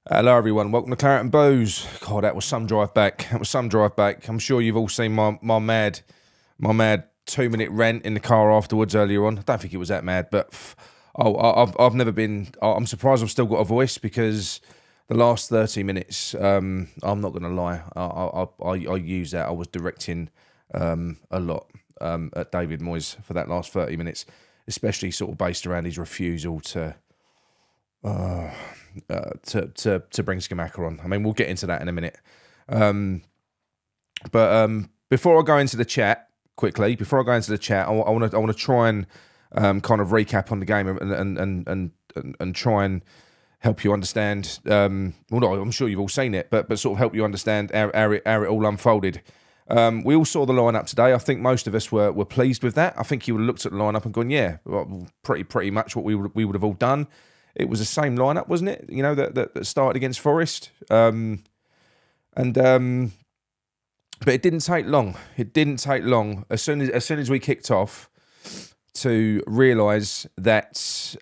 Hello everyone, welcome to Claret and Booze. God, that was some drive back. I'm sure you've all seen my mad 2-minute rant in the car afterwards earlier on. I don't think it was that mad, but I've never been. I'm surprised I've still got a voice because the last 30 minutes, I'm not going to lie, I use that. I was directing a lot at David Moyes for that last 30 minutes, especially sort of based around his refusal to bring Skamaka on. I mean, we'll get into that in a minute. But before I go into the chat, quickly, I want to try and kind of recap on the game and try and help you understand. Well, no, I'm sure you've all seen it, but sort of help you understand how it all unfolded. We all saw the lineup today. I think most of us were pleased with that. I think you would have looked at the lineup and gone, yeah, well, pretty much what we would have all done. It was the same lineup, wasn't it? You know, that started against Forest. But it didn't take long. As soon as we kicked off to realise that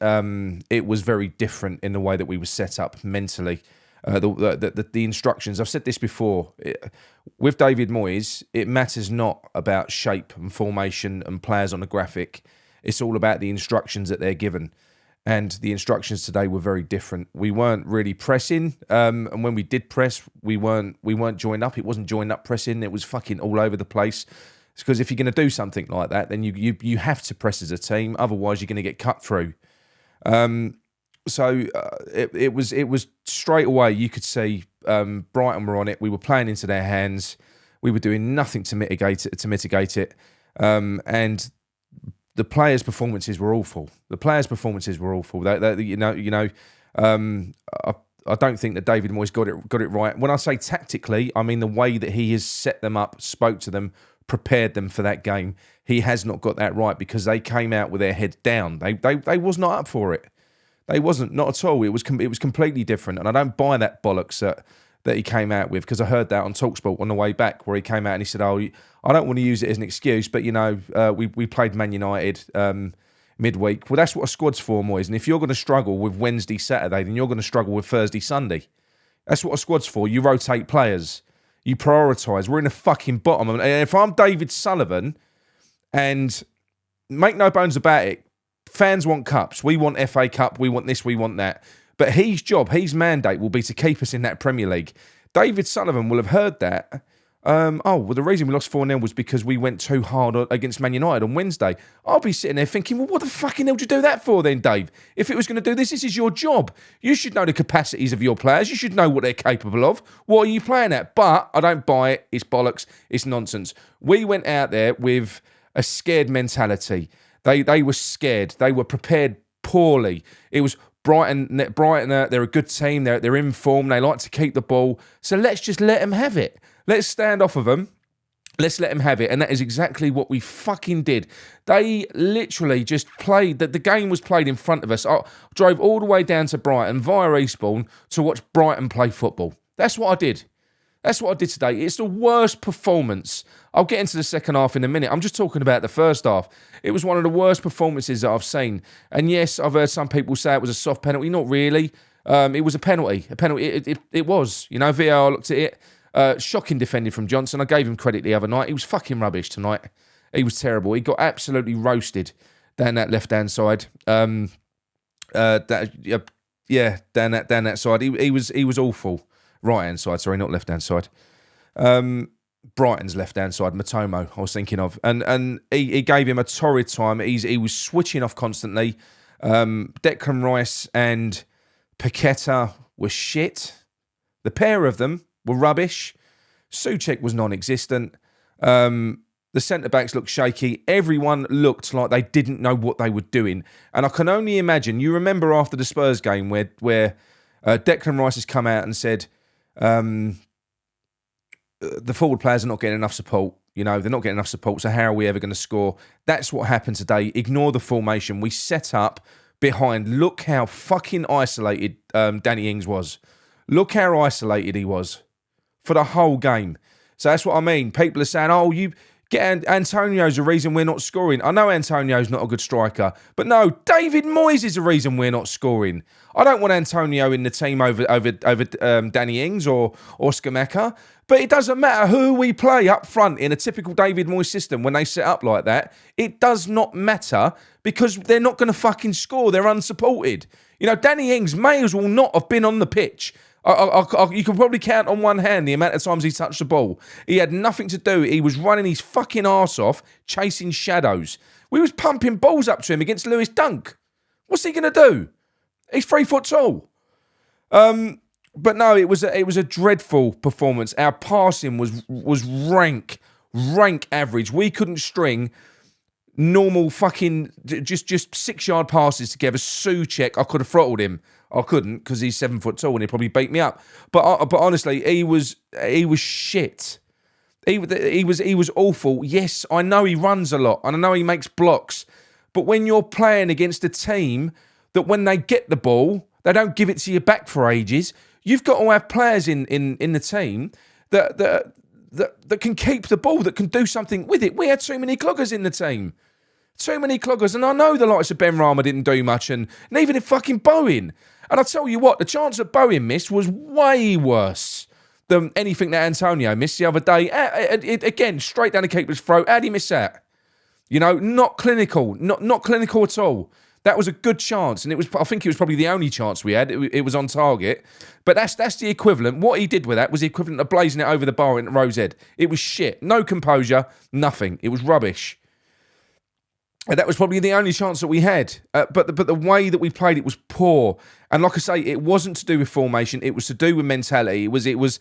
it was very different in the way that we were set up mentally. The instructions, I've said this before, with David Moyes, it matters not about shape and formation and players on the graphic. It's all about the instructions that they're given. And the instructions today were very different. We weren't really pressing, and when we did press, we weren't joined up. It wasn't joined up pressing. It was fucking all over the place. It's because if you're going to do something like that, then you have to press as a team. Otherwise, you're going to get cut through. So it was straight away. You could see Brighton were on it. We were playing into their hands. We were doing nothing to mitigate it, and the players' performances were awful. I don't think that David Moyes got it right. When I say tactically, I mean the way that he has set them up, spoke to them, prepared them for that game. He has not got that right because they came out with their heads down. They was not up for it. They wasn't, not at all. It was completely different, and I don't buy that bollocks that he came out with, because I heard that on TalkSport on the way back, where he came out and he said, "Oh, I don't want to use it as an excuse, but you know, we played Man United midweek." Well, that's what a squad's for, Moyes. And if you're going to struggle with Wednesday, Saturday, then you're going to struggle with Thursday, Sunday. That's what a squad's for. You rotate players. You prioritise. We're in the fucking bottom. And if I'm David Sullivan, and make no bones about it, fans want cups. We want FA Cup. We want this. We want that. But his mandate will be to keep us in that Premier League. David Sullivan will have heard that. Well, the reason we lost 4-0 was because we went too hard against Man United on Wednesday. I'll be sitting there thinking, well, what the fucking hell did you do that for then, Dave? If it was going to do this is your job. You should know the capacities of your players. You should know what they're capable of. What are you playing at? But I don't buy it. It's bollocks. It's nonsense. We went out there with a scared mentality. They were scared. They were prepared poorly. It was Brighton, they're a good team. They're in form. They like to keep the ball. So let's just let them have it. Let's stand off of them. Let's let them have it. And that is exactly what we fucking did. They literally just played, the game was played in front of us. I drove all the way down to Brighton via Eastbourne to watch Brighton play football. That's what I did. That's what I did today. It's the worst performance. I'll get into the second half in a minute. I'm just talking about the first half. It was one of the worst performances that I've seen. And yes, I've heard some people say it was a soft penalty. Not really. It was a penalty. It was. You know, VAR looked at it. Shocking defending from Johnson. I gave him credit the other night. He was fucking rubbish tonight. He was terrible. He got absolutely roasted down that left-hand side. Down that side. He was awful. Right-hand side, sorry, not left-hand side. Brighton's left-hand side, Matomo, I was thinking of. And he gave him a torrid time. He was switching off constantly. Declan Rice and Paqueta were shit. The pair of them were rubbish. Souček was non-existent. The centre-backs looked shaky. Everyone looked like they didn't know what they were doing. And I can only imagine, you remember after the Spurs game where Declan Rice has come out and said, the forward players are not getting enough support. You know, they're not getting enough support, so how are we ever going to score? That's what happened today. Ignore the formation. We set up behind. Look how fucking isolated Danny Ings was. Look how isolated he was for the whole game. So that's what I mean. People are saying, oh, you Antonio's the reason we're not scoring. I know Antonio's not a good striker, but no, David Moyes is the reason we're not scoring. I don't want Antonio in the team over Danny Ings or Scamacca, but it doesn't matter who we play up front in a typical David Moyes system when they set up like that. It does not matter because they're not going to fucking score. They're unsupported. You know, Danny Ings may as well not have been on the pitch. You can probably count on one hand the amount of times he touched the ball. He had nothing to do. He was running his fucking arse off, chasing shadows. We was pumping balls up to him against Lewis Dunk. What's he going to do? He's 3 foot tall. But no, it was a dreadful performance. Our passing was rank average. We couldn't string normal fucking just 6-yard passes together. Souček, I could have throttled him. I couldn't because he's 7 foot tall and he'd probably beat me up. But honestly, he was shit. He was awful. Yes, I know he runs a lot and I know he makes blocks. But when you're playing against a team that when they get the ball, they don't give it to you back for ages. You've got to have players in the team that can keep the ball, that can do something with it. We had too many cloggers in the team. Too many cloggers. And I know the likes of Ben Rama didn't do much and neither did fucking Bowen. And I tell you what, the chance that Bowen missed was way worse than anything that Antonio missed the other day. Again, straight down the keeper's throat. How'd he miss that? You know, not clinical. Not clinical at all. That was a good chance, and I think it was probably the only chance we had. It was on target, but that's the equivalent. What he did with that was the equivalent of blazing it over the bar in Rose Head. It was shit. No composure, nothing. It was rubbish. And that was probably the only chance that we had. But the way that we played it was poor. And like I say, it wasn't to do with formation. It was to do with mentality. It was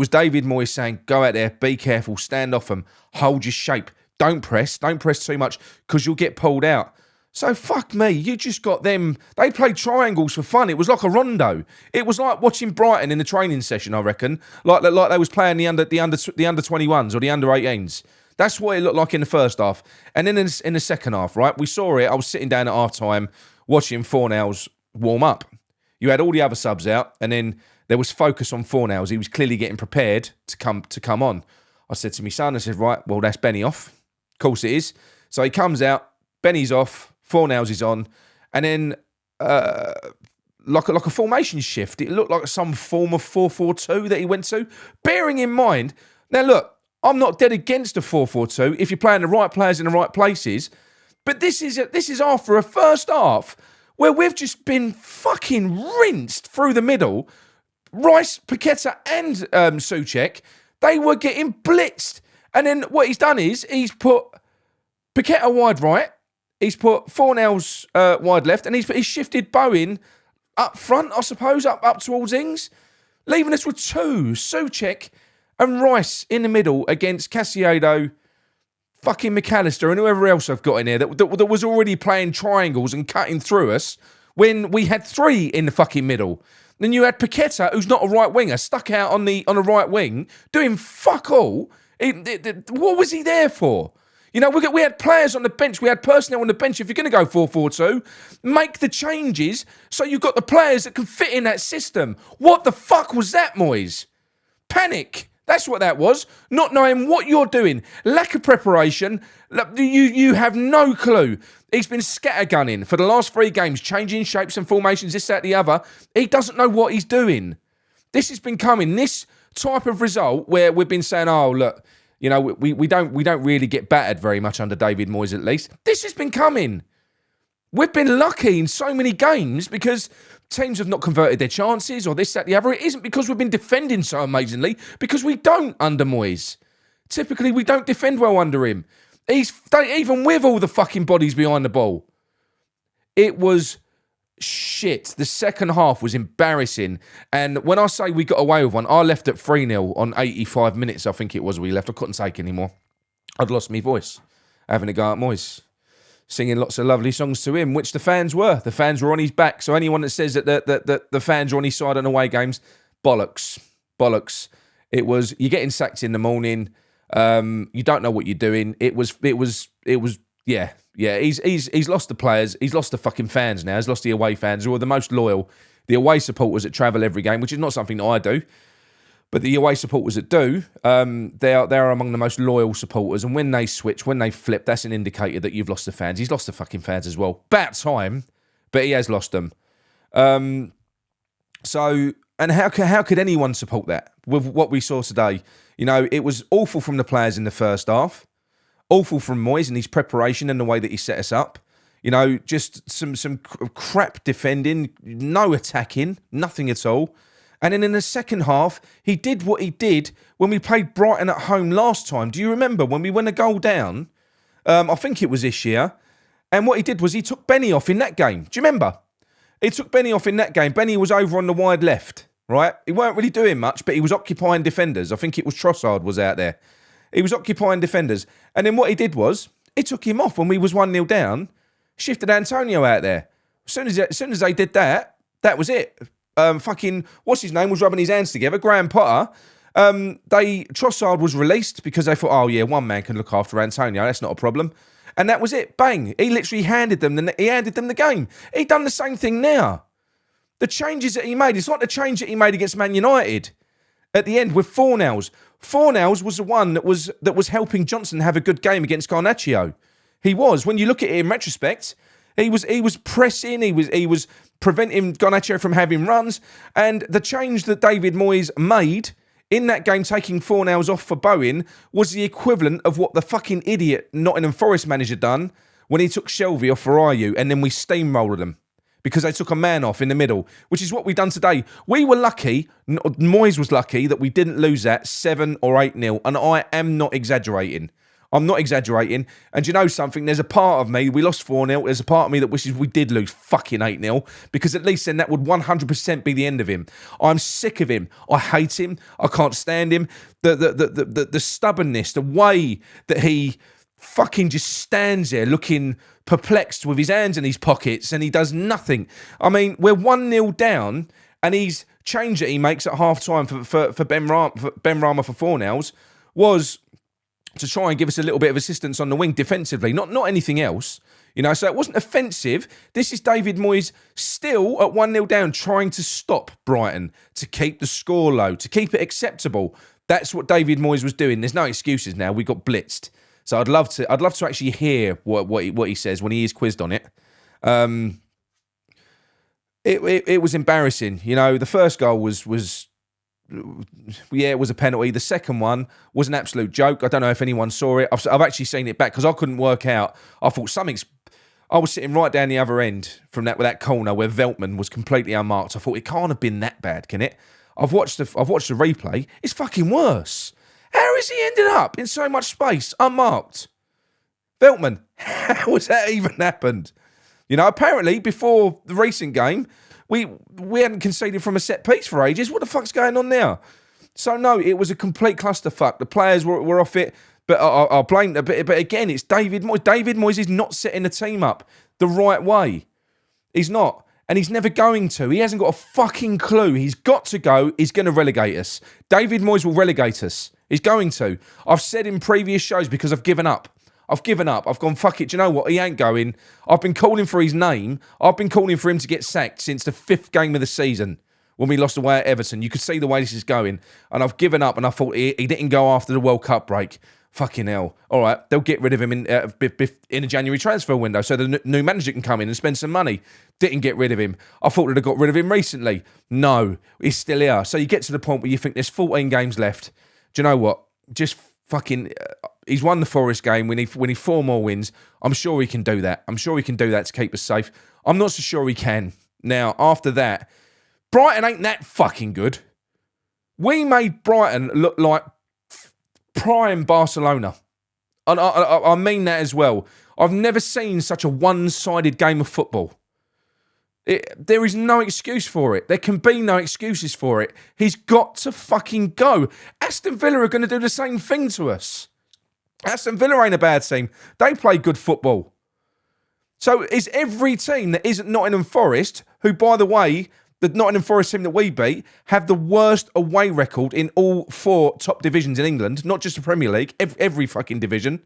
David Moyes saying, "Go out there, be careful, stand off them, hold your shape, don't press too much because you'll get pulled out." So fuck me, you just got them. They played triangles for fun. It was like a rondo. It was like watching Brighton in the training session, I reckon. Like they was playing the under 21s or the under 18s. That's what it looked like in the first half. And then in the second half, right, we saw it. I was sitting down at half time watching Fornals warm up. You had all the other subs out, and then there was focus on Fornals. He was clearly getting prepared to come on. I said to my son, I said, right, well, that's Benny off. Of course it is. So he comes out, Benny's off, Fornals is on, and then like a formation shift. It looked like some form of 4-4-2 that he went to. Bearing in mind, now look, I'm not dead against a 4-4-2 if you're playing the right players in the right places, but this is after a first half where we've just been fucking rinsed through the middle. Rice, Paqueta and Souček, they were getting blitzed. And then what he's done is he's put Paqueta wide right, he's put Fornals wide left, and he's shifted Bowen up front, I suppose, up towards Ings, leaving us with two, Souček and Rice in the middle against Caicedo, fucking McAllister, and whoever else I've got in here that was already playing triangles and cutting through us when we had three in the fucking middle. Then you had Paqueta, who's not a right winger, stuck out on the right wing, doing fuck all. What was he there for? You know, we had players on the bench. We had personnel on the bench. If you're going to go 4-4-2, make the changes so you've got the players that can fit in that system. What the fuck was that, Moyes? Panic. That's what that was. Not knowing what you're doing. Lack of preparation. You have no clue. He's been scattergunning for the last 3 games, changing shapes and formations, this, that, the other. He doesn't know what he's doing. This has been coming. This type of result where we've been saying, oh, look, you know, we don't really get battered very much under David Moyes, at least. This has been coming. We've been lucky in so many games because teams have not converted their chances or this, that, the other. It isn't because we've been defending so amazingly, because we don't under Moyes. Typically, we don't defend well under him. Even with all the fucking bodies behind the ball. It was shit. The second half was embarrassing. And when I say we got away with one, I left at 3-0 on 85 minutes, I think it was we left. I couldn't take anymore. I'd lost my voice having a go at Moyes, singing lots of lovely songs to him, which the fans were. The fans were on his back. So anyone that says that the fans are on his side on away games, bollocks. Bollocks. It was, you're getting sacked in the morning. You don't know what you're doing. It was yeah. He's lost the players. He's lost the fucking fans now. He's lost the away fans who are the most loyal. The away supporters that travel every game, which is not something that I do. But the away supporters that do, they're among the most loyal supporters. And when they switch, when they flip, that's an indicator that you've lost the fans. He's lost the fucking fans as well. About time, but he has lost them. So, and how could anyone support that with what we saw today? You know, it was awful from the players in the first half. Awful from Moyes and his preparation and the way that he set us up. You know, just some crap defending, no attacking, nothing at all. And then in the second half, he did what he did when we played Brighton at home last time. Do you remember when we went a goal down? I think it was this year. And what he did was he took Benny off in that game. Do you remember? He took Benny off in that game. Benny was over on the wide left, right? He weren't really doing much, but he was occupying defenders. I think it was Trossard was out there. He was occupying defenders. And then what he did was he took him off when we was 1-0 down, shifted Antonio out there. As soon as they did that, that was it. Fucking, what's his name, was rubbing his hands together, Graham Potter. Trossard was released because they thought, oh yeah, one man can look after Antonio, that's not a problem. And that was it, bang. He literally handed them the game. He done the same thing now. The changes that he made, it's like the change that he made against Man United at the end with Fornals. Fornals was the one that was helping Johnson have a good game against Garnacho. He was. When you look at it in retrospect, he was pressing, he was preventing Garnacho from having runs, and the change that David Moyes made in that game, taking Fornals off for Bowen, was the equivalent of what the fucking idiot Nottingham Forest manager done when he took Shelvey off for Ayew, and then we steamrolled them because they took a man off in the middle, which is what we've done today. We were lucky, Moyes was lucky, that we didn't lose that 7 or 8-0, and I am not exaggerating. I'm not exaggerating. And you know something? There's a part of me, we lost 4-0, there's a part of me that wishes we did lose fucking 8-0, because at least then that would 100% be the end of him. I'm sick of him. I hate him. I can't stand him. The stubbornness, the way that he fucking just stands there looking perplexed with his hands in his pockets and he does nothing. I mean, we're 1-0 down and his change that he makes at half-time for Ben Rama for Fornals was to try and give us a little bit of assistance on the wing defensively, not anything else. You know, so it wasn't offensive. This is David Moyes still at 1-0 down, trying to stop Brighton, to keep the score low, to keep it acceptable. That's what David Moyes was doing. There's no excuses now. We got blitzed. So I'd love to actually hear what he says when he is quizzed on it. It was embarrassing. You know, the first goal was it was a penalty. The second one was an absolute joke. I don't know if anyone saw it. I've actually seen it back because I couldn't work out. I thought I was sitting right down the other end from that corner where Veltman was completely unmarked. I thought it can't have been that bad, can it? I've watched the replay. It's fucking worse. How has he ended up in so much space unmarked? Veltman, how has that even happened? You know, apparently before the recent game, we hadn't conceded from a set piece for ages. What the fuck's going on now? So no, it was a complete clusterfuck. The players were off it, but I blame them. But again, it's David Moyes. David Moyes is not setting the team up the right way. He's not. And he's never going to. He hasn't got a fucking clue. He's got to go. He's going to relegate us. David Moyes will relegate us. He's going to. I've said in previous shows because I've given up. I've gone, fuck it. Do you know what? He ain't going. I've been calling for his name. I've been calling for him to get sacked since the 5th game of the season when we lost away at Everton. You could see the way this is going. And I've given up and I thought he didn't go after the World Cup break. Fucking hell. All right, they'll get rid of him in the January transfer window so the new manager can come in and spend some money. Didn't get rid of him. I thought they'd have got rid of him recently. No, he's still here. So you get to the point where you think there's 14 games left. Do you know what? Just fucking... he's won the Forest game. We need 4 more wins. I'm sure he can do that. I'm sure he can do that to keep us safe. I'm not so sure he can. Now, after that, Brighton ain't that fucking good. We made Brighton look like prime Barcelona. And I mean that as well. I've never seen such a one-sided game of football. There is no excuse for it. There can be no excuses for it. He's got to fucking go. Aston Villa are going to do the same thing to us. Aston Villa ain't a bad team. They play good football. So is every team that isn't Nottingham Forest, who, by the way, the Nottingham Forest team that we beat, have the worst away record in all 4 top divisions in England, not just the Premier League, every fucking division.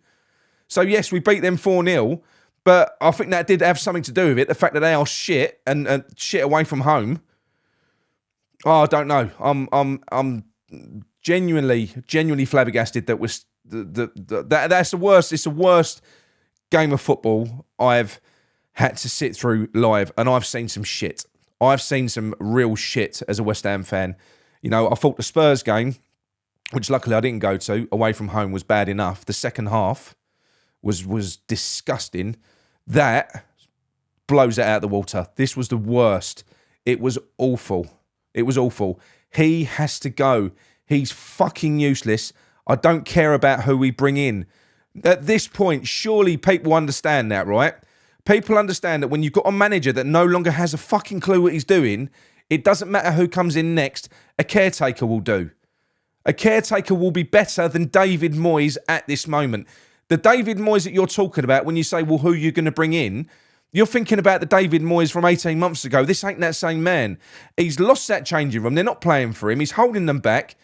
So yes, we beat them 4-0, but I think that did have something to do with it, the fact that they are shit and shit away from home. Oh, I don't know. genuinely flabbergasted that was that's the worst. It's the worst game of football I've had to sit through live, and I've seen some shit. I've seen some real shit as a West Ham fan. You know, I thought the Spurs game, which luckily I didn't go to, away from home, was bad enough. The second half was disgusting. That blows it out of the water. This was the worst. It was awful. It was awful. He has to go. He's fucking useless. I don't care about who we bring in. At this point, surely people understand that, right? People understand that when you've got a manager that no longer has a fucking clue what he's doing, it doesn't matter who comes in next, a caretaker will do. A caretaker will be better than David Moyes at this moment. The David Moyes that you're talking about, when you say, well, who are you going to bring in? You're thinking about the David Moyes from 18 months ago. This ain't that same man. He's lost that changing room. They're not playing for him. He's holding them back.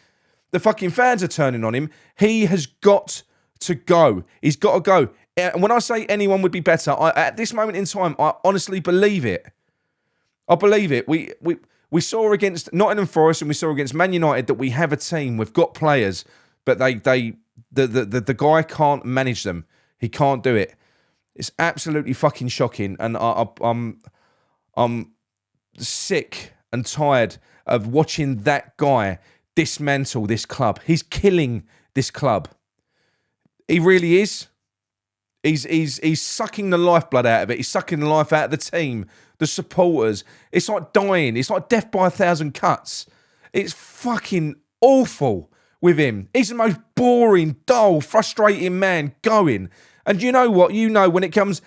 The fucking fans are turning on him. He has got to go. He's got to go. And when I say anyone would be better, at this moment in time, I honestly believe it. I believe it. We saw against Nottingham Forest and we saw against Man United that we have a team. We've got players, but the guy can't manage them. He can't do it. It's absolutely fucking shocking, and I'm sick and tired of watching that guy dismantle this club. He's killing this club. He really is. He's sucking the lifeblood out of it. He's sucking the life out of the team, the supporters. It's like dying. It's like death by 1,000 cuts. It's fucking awful with him. He's the most boring, dull, frustrating man going. And you know what? You know when it comes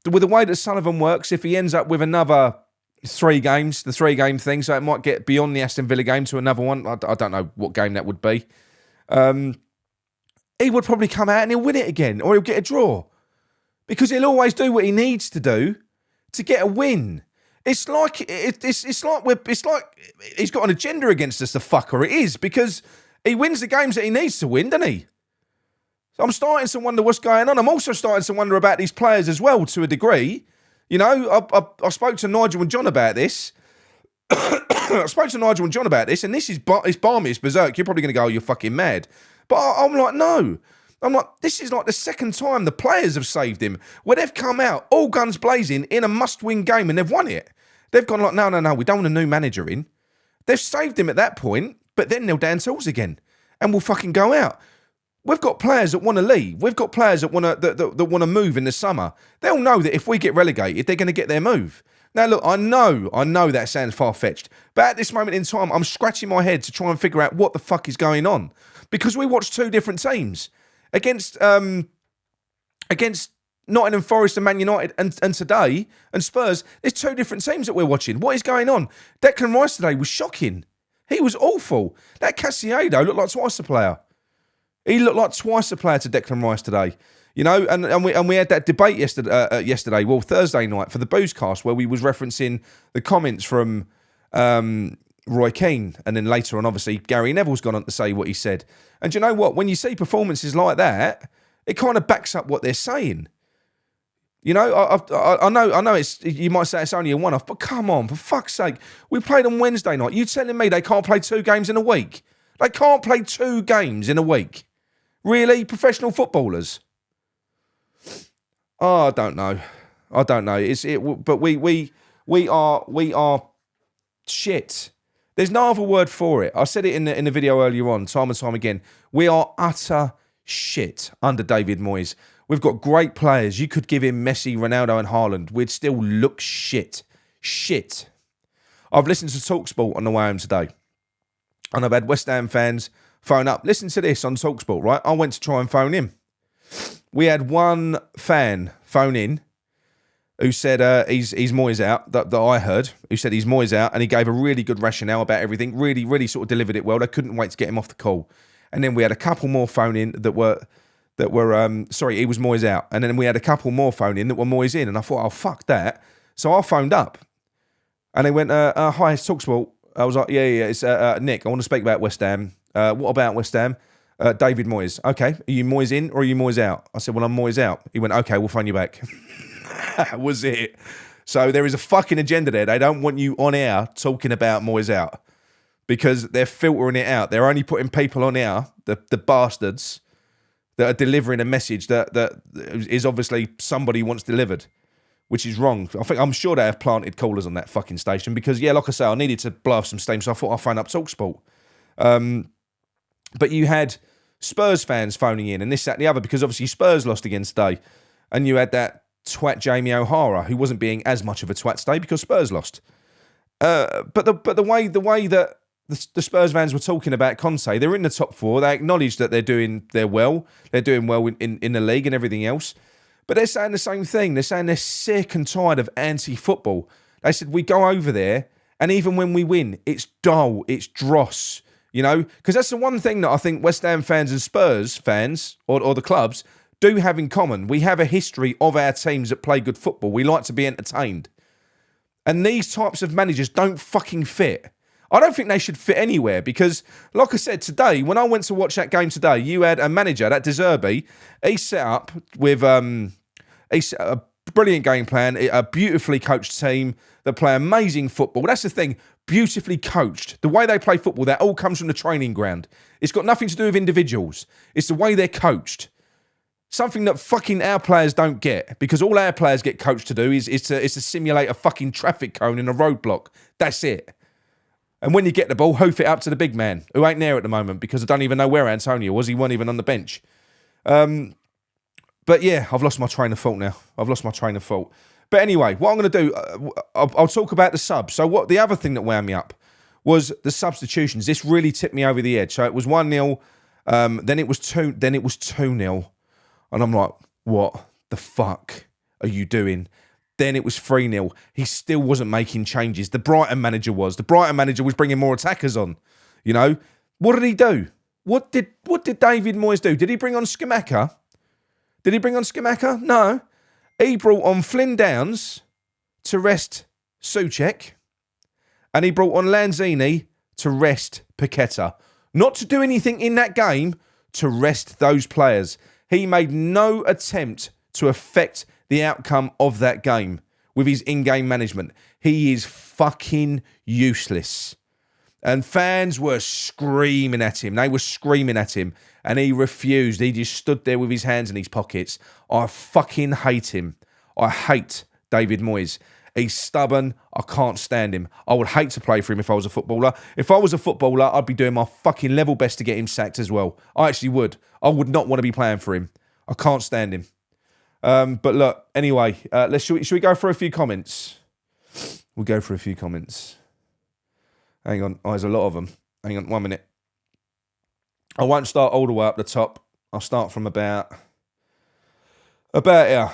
with the way that Sullivan works, if he ends up with another 3 games, the 3-game thing, so it might get beyond the Aston Villa game to another one. I don't know what game that would be. He would probably come out and he'll win it again, or he'll get a draw. Because he'll always do what he needs to do to get a win. It's like he's got an agenda against us, the fucker. It is, because he wins the games that he needs to win, doesn't he? So I'm starting to wonder what's going on. I'm also starting to wonder about these players as well, to a degree. You know, I spoke to Nigel and John about this. And this is balmy, it's berserk. You're probably going to go, oh, you're fucking mad. But I'm like, no. I'm like, this is like the second time the players have saved him, where they've come out all guns blazing in a must-win game and they've won it. They've gone like, no, we don't want a new manager in. They've saved him at that point, but then they'll down tools again and we'll fucking go out. We've got players that want to leave. We've got players that want to move in the summer. They'll know that if we get relegated, they're going to get their move. Now, look, I know that sounds far-fetched, but at this moment in time, I'm scratching my head to try and figure out what the fuck is going on, because we watched 2 different teams against Nottingham Forest and Man United, and today, and Spurs. There's 2 different teams that we're watching. What is going on? Declan Rice today was shocking. He was awful. That Casiedo looked like twice the player. He looked like twice the player to Declan Rice today. You know, and we had that debate yesterday, well, Thursday night, for the Boozecast, where we was referencing the comments from Roy Keane, and then later on, obviously, Gary Neville's gone on to say what he said. And you know what? When you see performances like that, it kind of backs up what they're saying. You know, I know it's, you might say it's only a one-off, but come on, for fuck's sake. We played on Wednesday night. You telling me they can't play 2 games in a week? They can't play 2 games in a week. Really? Professional footballers? Oh, I don't know. But we are shit. There's no other word for it. I said it in the video earlier on, time and time again. We are utter shit under David Moyes. We've got great players. You could give him Messi, Ronaldo and Haaland. We'd still look shit. Shit. I've listened to TalkSport on the way home today. And I've had West Ham fans phone up. Listen to this on TalkSport, right? I went to try and phone him. We had one fan phone in who said he's Moyes out, that I heard, who said he's Moyes out, and he gave a really good rationale about everything, really sort of delivered it well. They couldn't wait to get him off the call. And then we had a couple more phone in that were sorry, he was Moyes out. And then we had a couple more phone in that were Moyes in. And I thought, oh, fuck that. So I phoned up. And they went, hi, it's TalkSport. I was like, yeah, it's Nick. I want to speak about West Ham. What about West Ham? David Moyes. Okay, are you Moyes in or are you Moyes out? I said, well, I'm Moyes out. He went, okay, we'll phone you back. That was it. So there is a fucking agenda there. They don't want you on air talking about Moyes out. because they're filtering it out. They're only putting people on air, the bastards, that are delivering a message that is obviously somebody wants delivered, which is wrong. I'm sure they have planted callers on that fucking station because, yeah, like I say, I needed to blow off some steam, so I thought I'd phone up TalkSport. But you had Spurs fans phoning in and this, that, and the other because obviously Spurs lost again today, and you had that twat Jamie O'Hara who wasn't being as much of a twat today because Spurs lost. But the way that the Spurs fans were talking about Conte, they're in the top four. They acknowledge that they're doing well in the league and everything else. But they're saying the same thing. They're saying they're sick and tired of anti-football. They said we go over there, and even when we win, it's dull, it's dross. You know, because that's the one thing that I think West Ham fans and Spurs fans or the clubs do have in common. We have a history of our teams that play good football. We like to be entertained. And these types of managers don't fucking fit. I don't think they should fit anywhere because, like I said, today, when I went to watch that game today, you had a manager, that De Zerbi, he set up with a brilliant game plan, a beautifully coached team that play amazing football. That's the thing, beautifully coached. The way they play football, that all comes from the training ground. It's got nothing to do with individuals. It's the way they're coached. Something that fucking our players don't get, because all our players get coached to do is to simulate a fucking traffic cone in a roadblock. That's it. And when you get the ball, hoof it up to the big man, who ain't there at the moment, because I don't even know where Antonio was. He wasn't even on the bench. But yeah, I've lost my train of thought now. But anyway, what I'm going to do, I'll talk about the subs. So what the other thing that wound me up was the substitutions. This really tipped me over the edge. So it was 1-0, then it was 2-0. And I'm like, what the fuck are you doing? Then it was 3-0. He still wasn't making changes. The Brighton manager was. The Brighton manager was bringing more attackers on. You know, what did he do? What did David Moyes do? Did he bring on Skamaka? No. He brought on Flynn Downs to rest Souček, and he brought on Lanzini to rest Paqueta. Not to do anything in that game, to rest those players. He made no attempt to affect the outcome of that game with his in-game management. He is fucking useless. And fans were screaming at him. They were screaming at him. And he refused. He just stood there with his hands in his pockets. I fucking hate him. I hate David Moyes. He's stubborn. I can't stand him. I would hate to play for him if I was a footballer. If I was a footballer, I'd be doing my fucking level best to get him sacked as well. I actually would. I would not want to be playing for him. I can't stand him. But look, anyway, should we go for a few comments? We'll go for a few comments. Hang on. Oh, there's a lot of them. Hang on 1 minute. I won't start all the way up the top. I'll start from about here.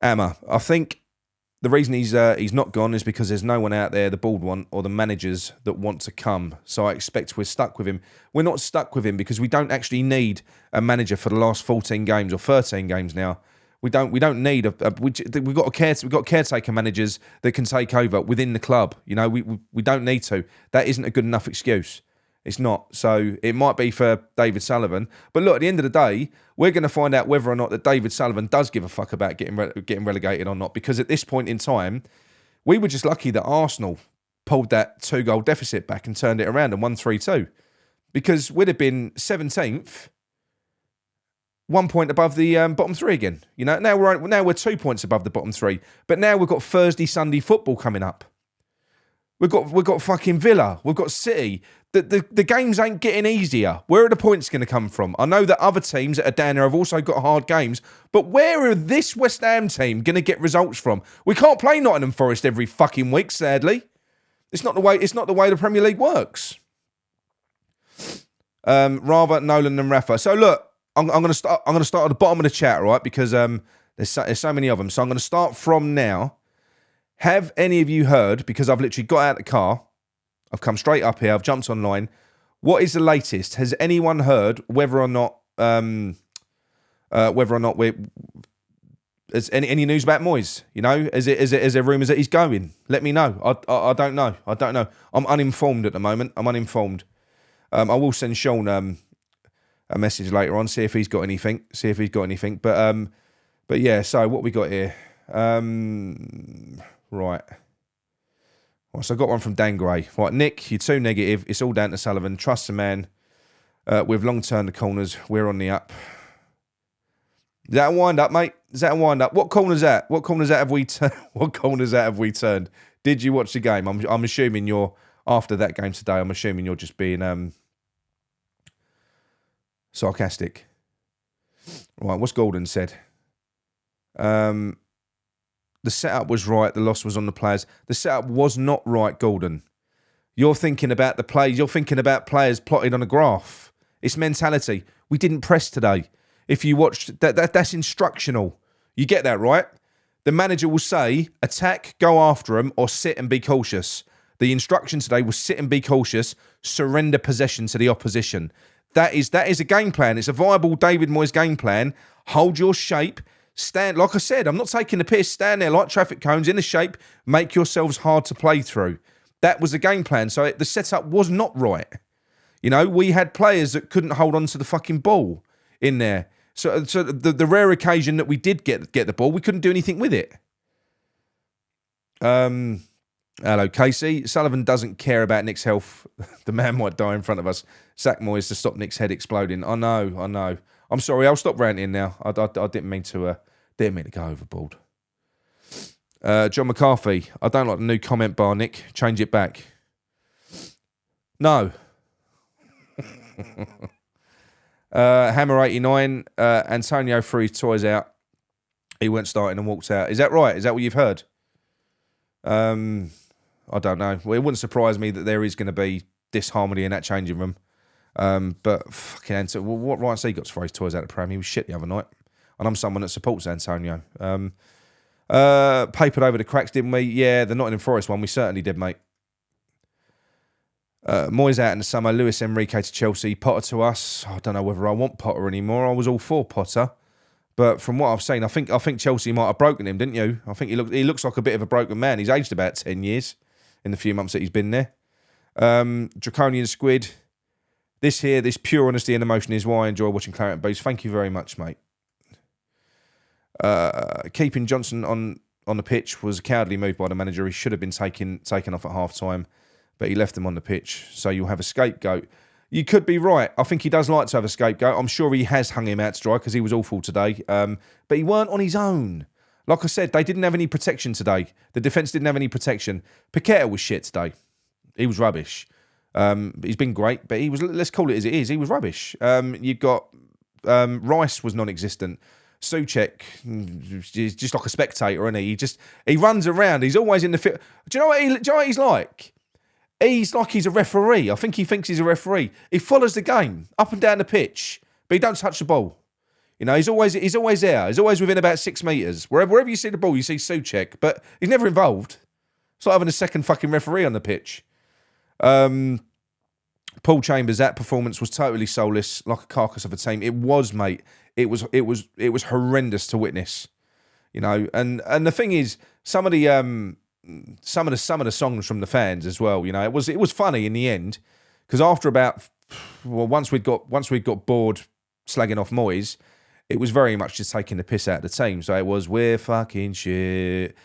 Amma, I think the reason he's not gone is because there's no one out there, the bald one, or the managers that want to come. So I expect we're stuck with him. We're not stuck with him because we don't actually need a manager for the last 14 games or 13 games now. We don't need we've got caretaker managers that can take over within the club. You know, we don't need to. That isn't a good enough excuse. It's not. So it might be for David Sullivan. But look, at the end of the day, we're going to find out whether or not that David Sullivan does give a fuck about getting relegated or not. Because at this point in time, we were just lucky that Arsenal pulled that 2-goal deficit back and turned it around and won 3-2. Because we'd have been 17th, 1 point above the bottom three again. You know, now we're 2 points above the bottom three. But now we've got Thursday, Sunday football coming up. We've got fucking Villa. We've got City. The games ain't getting easier. Where are the points going to come from? I know that other teams that are down there have also got hard games, but where are this West Ham team going to get results from? We can't play Nottingham Forest every fucking week, sadly. It's not the way the Premier League works. Rather Nolan than Rafa. So look, I'm going to start at the bottom of the chat, right? Because there's so many of them. So I'm going to start from now. Have any of you heard, because I've literally got out of the car, I've come straight up here, I've jumped online. What is the latest? Has anyone heard whether or not we're... Is any news about Moyes? You know, is there rumours that he's going? Let me know. I don't know. I'm uninformed at the moment. I'm uninformed. I will send Sean a message later on, see if he's got anything. But yeah, so what we got here? Right. Right, so I got one from Dan Gray. Right, Nick, you're too negative. It's all down to Sullivan. Trust the man. We've long turned the corners. We're on the up. Is that a wind up, mate? Is that a wind up? What corner's that? What corner's that have we What corner's that have we turned? Did you watch the game? I'm assuming you're after that game today. I'm assuming you're just being sarcastic. Right, what's Gordon said? The setup was right. The loss was on the players. The setup was not right, Gordon. You're thinking about the plays. You're thinking about players plotted on a graph. It's mentality. We didn't press today. If you watched that's instructional. You get that, right? The manager will say, attack, go after them, or sit and be cautious. The instruction today was sit and be cautious, surrender possession to the opposition. That is a game plan. It's a viable David Moyes game plan. Hold your shape. Stand, like I said, I'm not taking the piss. Stand there like traffic cones in the shape. Make yourselves hard to play through. That was the game plan. So the setup was not right. You know, we had players that couldn't hold on to the fucking ball in there. So the rare occasion that we did get the ball, we couldn't do anything with it. Hello, Casey. Sullivan doesn't care about Nick's health. The man might die in front of us. Sack Moyes to stop Nick's head exploding. I know. I'm sorry. I'll stop ranting now. I didn't mean to go overboard. John McCarthy. I don't like the new comment bar, Nick. Change it back. No. Hammer 89. Antonio threw his toys out. He weren't starting and walked out. Is that right? Is that what you've heard? I don't know. Well, it wouldn't surprise me that there is going to be disharmony in that changing room. But fucking Antonio, what rights he got to throw his toys out of the pram? He was shit the other night. And I'm someone that supports Antonio. Papered over the cracks, didn't we? Yeah, the Nottingham Forest one, we certainly did, mate. Moyes out in the summer, Luis Enrique to Chelsea, Potter to us. I don't know whether I want Potter anymore. I was all for Potter. But from what I've seen, I think Chelsea might have broken him, didn't you? I think he looks like a bit of a broken man. He's aged about 10 years in the few months that he's been there. Draconian Squid. This pure honesty and emotion is why I enjoy watching Claret and Boost. Thank you very much, mate. Keeping Johnson on the pitch was a cowardly move by the manager. He should have been taken off at half-time, but he left him on the pitch. So you'll have a scapegoat. You could be right. I think he does like to have a scapegoat. I'm sure he has hung him out to dry because he was awful today. But he weren't on his own. Like I said, they didn't have any protection today. The defence didn't have any protection. Paqueta was shit today. He was rubbish. He's been great, but he was, let's call it as it is, he was rubbish. You've got Rice was non-existent. Souček is just like a spectator, isn't he? He runs around. He's always in the field. Do you know what he's like? He's like he's a referee. I think he thinks he's a referee. He follows the game up and down the pitch, but he don't touch the ball. You know, he's always there. He's always within about 6 metres. Wherever you see the ball, you see Souček, but he's never involved. It's like having a second fucking referee on the pitch. Paul Chambers, that performance was totally soulless, like a carcass of a team. It was, mate. It was horrendous to witness. You know, and the thing is, some of the songs from the fans as well. You know, it was funny in the end because after once we'd got bored slagging off Moyes, it was very much just taking the piss out of the team. So it was we're fucking shit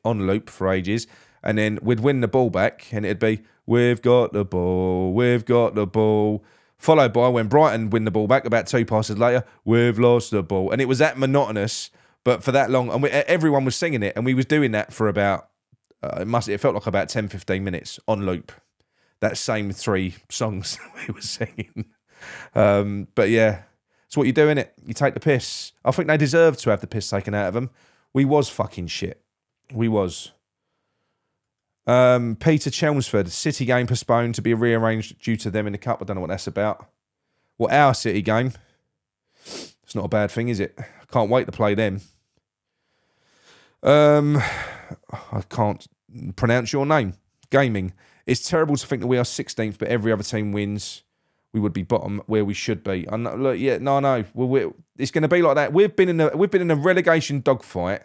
on loop for ages. And then we'd win the ball back and it'd be, we've got the ball. Followed by when Brighton win the ball back about 2 passes later, we've lost the ball. And it was that monotonous, but for that long. And everyone was singing it. And we was doing that for about, it felt like about 10, 15 minutes on loop. That same 3 songs we were singing. But yeah, it's what you do, innit? You take the piss. I think they deserve to have the piss taken out of them. We was fucking shit. We was. Peter Chelmsford, City game postponed to be rearranged due to them in the Cup. I don't know what that's about. Well, our City game. It's not a bad thing, is it? I can't wait to play them. I can't pronounce your name. Gaming. It's terrible to think that we are 16th, but every other team wins. We would be bottom where we should be. I know, look, yeah, no. It's going to be like that. We've been in a relegation dogfight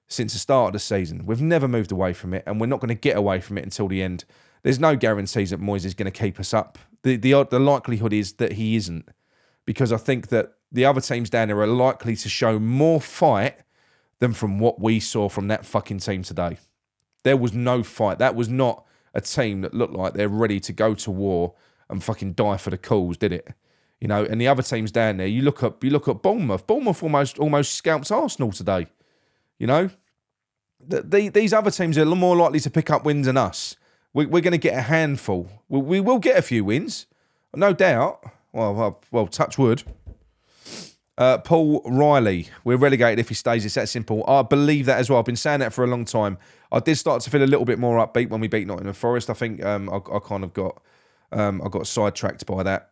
since the start of the season. We've never moved away from it, and we're not going to get away from it until the end. There's no guarantees that Moyes is going to keep us up. The likelihood is that he isn't, because I think that the other teams down there are likely to show more fight than from what we saw from that fucking team today. There was no fight. That was not a team that looked like they're ready to go to war and fucking die for the cause, did it? You know, and the other teams down there, you look at Bournemouth. Bournemouth almost scalped Arsenal today. You know, these other teams are more likely to pick up wins than us. We're going to get a handful. We will get a few wins, no doubt. Well, touch wood. Paul Riley, we're relegated if he stays. It's that simple. I believe that as well. I've been saying that for a long time. I did start to feel a little bit more upbeat when we beat Nottingham Forest. I think I kind of got I got sidetracked by that.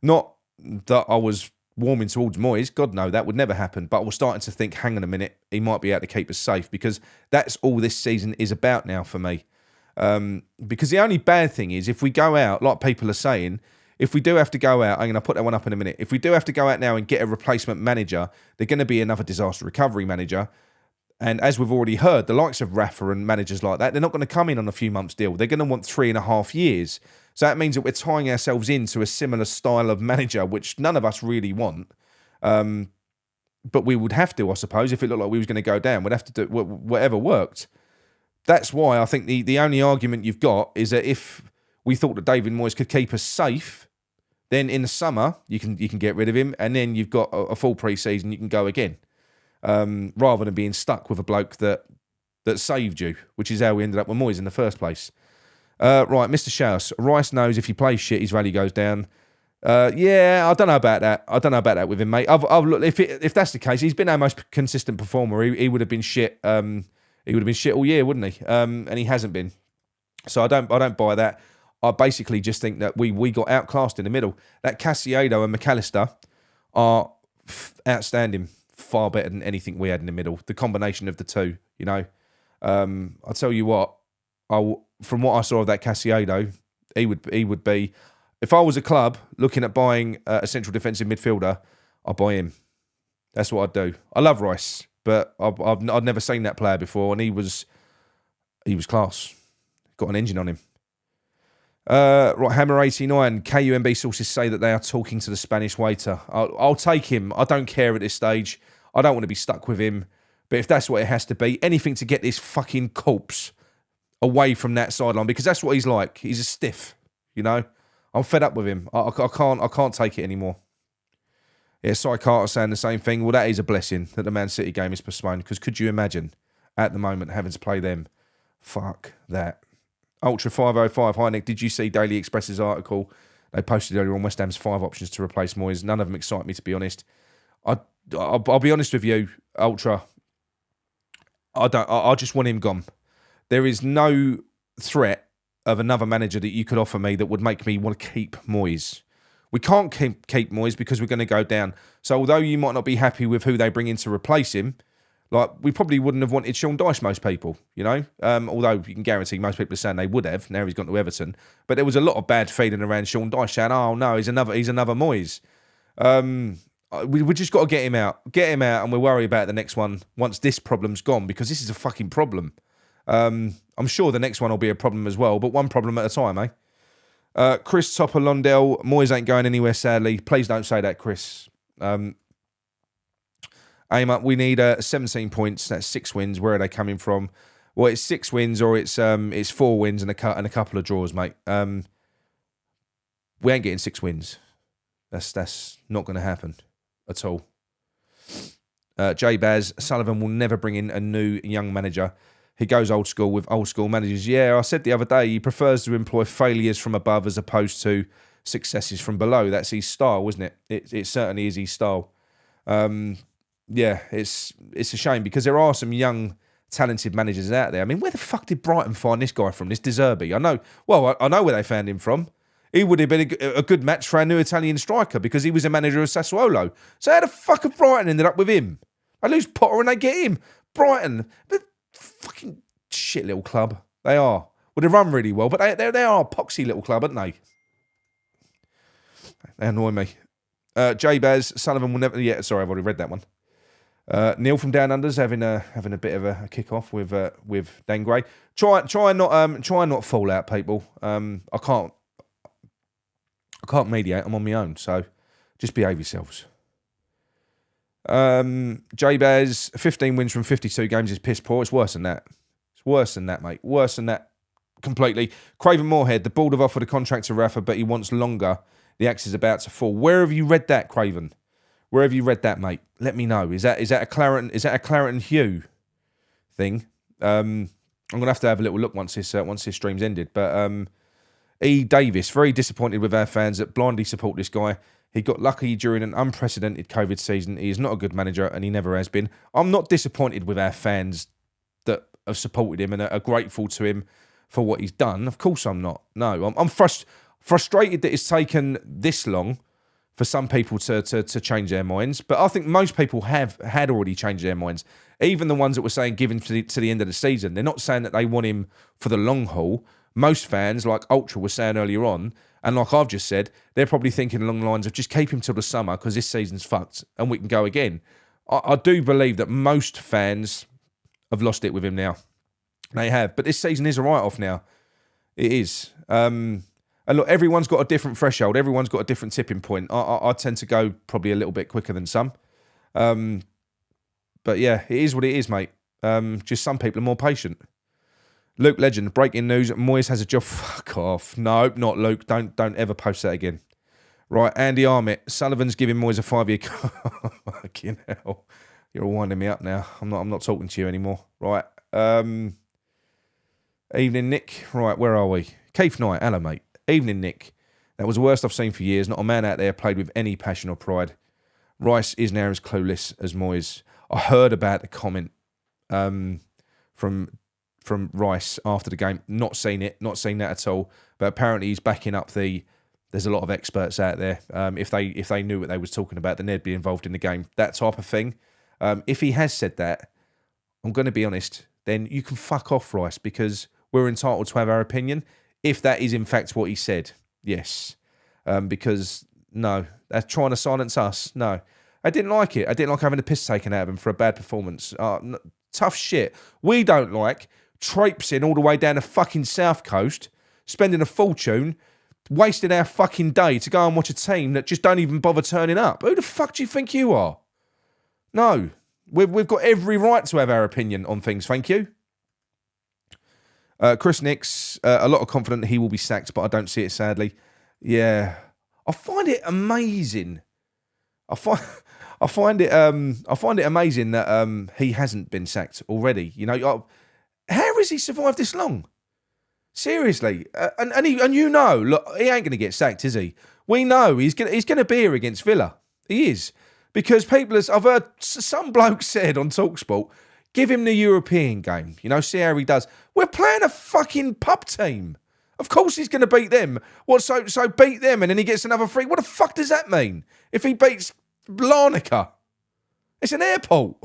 Not that I was warming towards Moyes. God no, that would never happen. But I was starting to think, hang on a minute, he might be able to keep us safe, because that's all this season is about now for me. Because the only bad thing is if we go out, like people are saying, if we do have to go out, I'm going to put that one up in a minute. If we do have to go out now and get a replacement manager, they're going to be another disaster recovery manager. And as we've already heard, the likes of Rafa and managers like that, they're not going to come in on a few months deal. They're going to want 3.5 years. So that means that we're tying ourselves into a similar style of manager, which none of us really want. But we would have to, I suppose, if it looked like we was going to go down. We'd have to do whatever worked. That's why I think the only argument you've got is that if we thought that David Moyes could keep us safe, then in the summer you can get rid of him, and then you've got a full pre-season, you can go again, rather than being stuck with a bloke that saved you, which is how we ended up with Moyes in the first place. Right, Mr. Schaus, Rice knows if he plays shit, his value goes down. Yeah, I don't know about that. I don't know about that with him, mate. I've looked, if that's the case, he's been our most consistent performer. He would have been shit. He would have been shit all year, wouldn't he? And he hasn't been. So I don't buy that. I basically just think that we got outclassed in the middle. That Caicedo and McAllister are outstanding, far better than anything we had in the middle. The combination of the two, you know. I'll tell you what. From what I saw of that Caicedo, he would be. If I was a club looking at buying a central defensive midfielder, I'd buy him. That's what I'd do. I love Rice, but I'd never seen that player before, and he was class. Got an engine on him. Right, Hammer 89. KUMB sources say that they are talking to the Spanish waiter. I'll take him. I don't care at this stage. I don't want to be stuck with him. But if that's what it has to be, anything to get this fucking corpse away from that sideline, because that's what he's like. He's a stiff, you know. I'm fed up with him. I can't take it anymore. Yeah, Cy Carter saying the same thing. Well, that is a blessing that the Man City game is postponed, because could you imagine at the moment having to play them? Fuck that. Ultra 505. Hi, Nick. Did you see Daily Express's article they posted earlier on West Ham's 5 options to replace Moyes? None of them excite me, to be honest. I'll be honest with you, Ultra. I just want him gone. There is no threat of another manager that you could offer me that would make me want to keep Moyes. We can't keep Moyes because we're going to go down. So although you might not be happy with who they bring in to replace him, like, we probably wouldn't have wanted Sean Dyche, most people, you know? Although you can guarantee most people are saying they would have. Now he's gone to Everton. But there was a lot of bad feeling around Sean Dyche saying, oh, no, he's another Moyes. We just got to get him out. Get him out, and we'll worry about the next one once this problem's gone, because this is a fucking problem. I'm sure the next one will be a problem as well, but one problem at a time, eh? Chris Topper Londell, Moyes ain't going anywhere, sadly. Please don't say that, Chris. Aim up. We need 17 points. That's 6 wins. Where are they coming from? Well, it's 6 wins, or it's 4 wins and a couple of draws, mate. We ain't getting 6 wins. That's not going to happen at all. J Baz, Sullivan will never bring in a new young manager. He goes old school with old school managers. Yeah, I said the other day he prefers to employ failures from above as opposed to successes from below. That's his style, isn't it? It certainly is his style. Yeah, it's a shame, because there are some young, talented managers out there. I mean, where the fuck did Brighton find this guy from, this De Zerbi? I know where they found him from. He would have been a good match for our new Italian striker, because he was a manager of Sassuolo. So how the fuck have Brighton ended up with him? They lose Potter and they get him. Brighton, the fucking shit little club. They are. Well, they run really well, but they are a poxy little club, aren't they? They annoy me. J-Baz, Sullivan will never... Yeah, sorry, I've already read that one. Neil from Down Under's having a bit of a kick off with Dan Gray. Try not fall out, people. I can't mediate. I'm on my own, so just behave yourselves. J-Baz, 15 wins from 52 games is piss poor. It's worse than that. It's worse than that, mate. Worse than that completely. Craven Moorhead, the board have offered a contract to Rafa, but he wants longer. The axe is about to fall. Where have you read that, Craven? Where have you read that, mate? Let me know. Is that a Clareton Hugh thing? I'm gonna have to have a little look once this stream's ended. But E. Davis, very disappointed with our fans that blindly support this guy. He got lucky during an unprecedented COVID season. He is not a good manager, and he never has been. I'm not disappointed with our fans that have supported him and are grateful to him for what he's done. Of course I'm not. No, I'm frustrated that it's taken this long for some people to change their minds. But I think most people had already changed their minds. Even the ones that were saying give him to the end of the season. They're not saying that they want him for the long haul. Most fans, like Ultra was saying earlier on, and like I've just said, they're probably thinking along the lines of just keep him till the summer because this season's fucked and we can go again. I do believe that most fans have lost it with him now. They have. But this season is a write-off now. It is. And look, everyone's got a different threshold. Everyone's got a different tipping point. I tend to go probably a little bit quicker than some. But yeah, it is what it is, mate. Just some people are more patient. Luke Legend, breaking news, Moyes has a job. Fuck off. No, not Luke. Don't ever post that again. Right, Andy Armit, Sullivan's giving Moyes a 5-year... Fucking hell. You're all winding me up now. I'm not talking to you anymore. Right. Evening, Nick. Right, where are we? Keith Knight. Hello, mate. Evening, Nick. That was the worst I've seen for years. Not a man out there played with any passion or pride. Rice is now as clueless as Moyes. I heard about the comment from Rice after the game. Not seen that at all. But apparently he's backing up there's a lot of experts out there. If they knew what they was talking about, then they'd be involved in the game. That type of thing. If he has said that, I'm going to be honest, then you can fuck off, Rice, because we're entitled to have our opinion. If that is in fact what he said, yes. Because, no, they're trying to silence us. No. I didn't like it. I didn't like having the piss taken out of him for a bad performance. Tough shit. We don't like traipsing all the way down the fucking south coast, spending a fortune, wasting our fucking day to go and watch a team that just don't even bother turning up. Who the fuck do you think you are? No. We've got every right to have our opinion on things, thank you. Chris Nix, a lot of confidence he will be sacked, but I don't see it, sadly. Yeah. I find it amazing. I find it amazing that he hasn't been sacked already. You know, how has he survived this long? Seriously, and you know, look, he ain't going to get sacked, is he? We know he's going to be here against Villa. He is, because I've heard some bloke said on TalkSport, give him the European game. You know, see how he does. We're playing a fucking pub team. Of course he's going to beat them. What? So beat them and then he gets another free. What the fuck does that mean? If he beats Larnaca, it's an airport.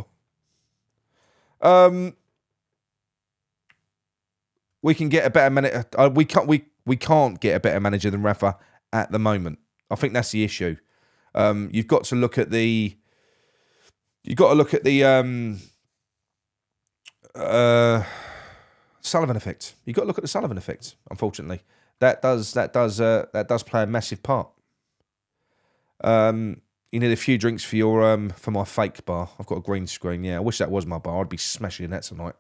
We can get a better manager. We can't get a better manager than Rafa at the moment. I think that's the issue. You've got to look at the Sullivan effect. You've got to look at the Sullivan effect. Unfortunately, that does play a massive part. You need a few drinks for my fake bar. I've got a green screen. Yeah, I wish that was my bar. I'd be smashing that tonight.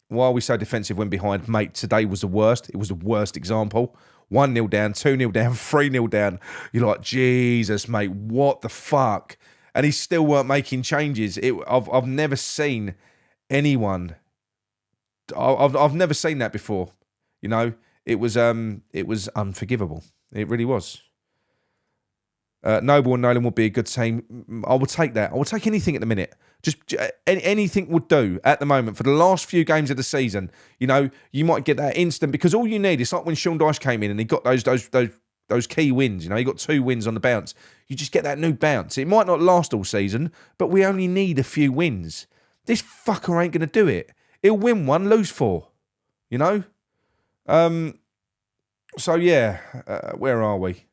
Why are we so defensive when behind? Mate, today was the worst. It was the worst example. 1-0 down, 2-0 down, 3-0 down. You're like, Jesus, mate, what the fuck? And he still weren't making changes. I've never seen anyone. I've never seen that before. You know, it was unforgivable. It really was. Noble and Nolan would be a good team. I would take that. I would take anything at the minute. Just anything would do at the moment for the last few games of the season. You know, you might get that instant, because all you need, it's like when Sean Dyche came in and he got those key wins. You know, he got 2 wins on the bounce. You just get that new bounce. It might not last all season, but we only need a few wins. This fucker ain't going to do it. He'll win 1, lose 4. You know? So yeah, where are we?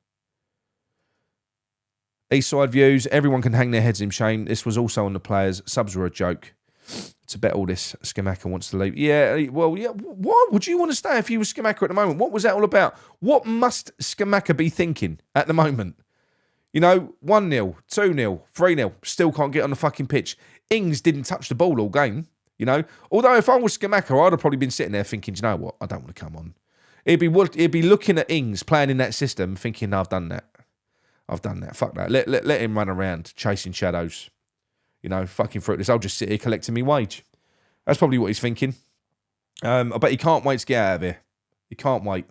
Eastside views. Everyone can hang their heads in shame. This was also on the players. Subs were a joke. To bet all this, Skamaka wants to leave. Yeah, well, yeah. Why would you want to stay if you were Skamaka at the moment? What was that all about? What must Skamaka be thinking at the moment? You know, 1-0, 2-0, 3-0. Still can't get on the fucking pitch. Ings didn't touch the ball all game. You know, although if I was Skamaka, I'd have probably been sitting there thinking, you know what, I don't want to come on. He'd be looking at Ings playing in that system, thinking, no, I've done that. Fuck that. Let him run around chasing shadows. You know, fucking fruitless. I'll just sit here collecting me wage. That's probably what he's thinking. I bet he can't wait to get out of here. He can't wait.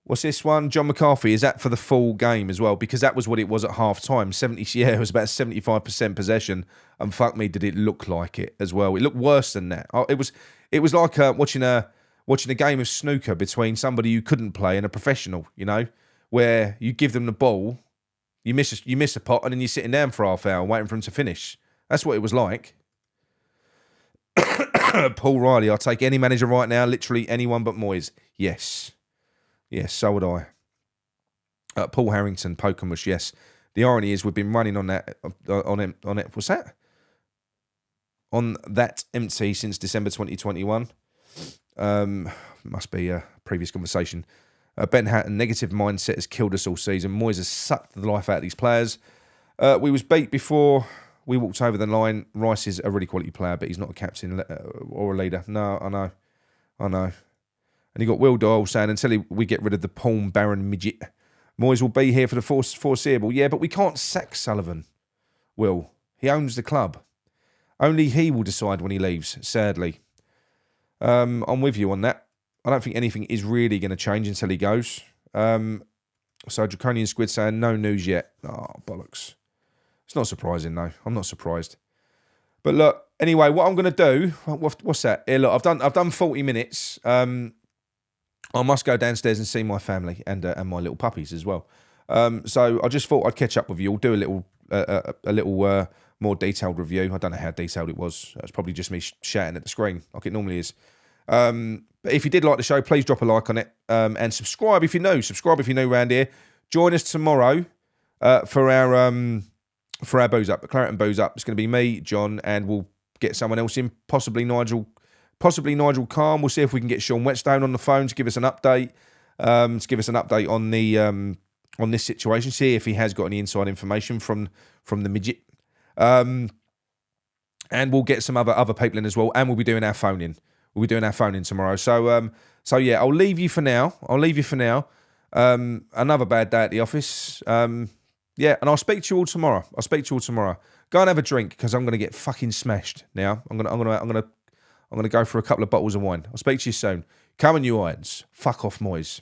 What's this one? John McCarthy, is that for the full game as well? Because that was what it was at half time. It was about 75% possession. And fuck me, did it look like it as well. It looked worse than that. It was like watching a game of snooker between somebody who couldn't play and a professional, you know, where you give them the ball, you miss a pot, and then you're sitting down for half hour waiting for them to finish. That's what it was like. Paul Riley, I'll take any manager right now, literally anyone but Moyes. Yes, so would I. Paul Harrington, Pokemush, yes. The irony is we've been running on that what's that? On that empty since December 2021. Must be a previous conversation. Ben Hatton, negative mindset has killed us all season. Moyes has sucked the life out of these players. We was beat before we walked over the line. Rice is a really quality player, but he's not a captain or a leader. No, I know. And you got Will Doyle saying, until we get rid of the Palm Baron midget, Moyes will be here for the foreseeable. Yeah, but we can't sack Sullivan, Will. He owns the club. Only he will decide when he leaves, sadly. I'm with you on that. I don't think anything is really going to change until he goes. So Draconian Squid saying, no news yet. Oh, bollocks. It's not surprising, though. I'm not surprised. But look, anyway, what I'm going to do... What's that? Here, look, I've done 40 minutes. I must go downstairs and see my family and my little puppies as well. So I just thought I'd catch up with you all, do a little more detailed review. I don't know how detailed it was. It was probably just me shouting at the screen like it normally is. But if you did like the show, please drop a like on it and subscribe if you're new. Subscribe if you're new around here. Join us tomorrow for our booze up, the Claret and Booze Up. It's going to be me, John, and we'll get someone else in, possibly Nigel Calm. We'll see if we can get Sean Whetstone on the phone to give us an update. On the on this situation. See if he has got any inside information from the midget. And we'll get some other people in as well. And we'll be doing our phone in. We'll be doing our phone in tomorrow. So yeah, I'll leave you for now. Another bad day at the office. Yeah, and I'll speak to you all tomorrow. Go and have a drink because I'm going to get fucking smashed now. I'm gonna go for a couple of bottles of wine. I'll speak to you soon. Come on, you irons. Fuck off, Moyes.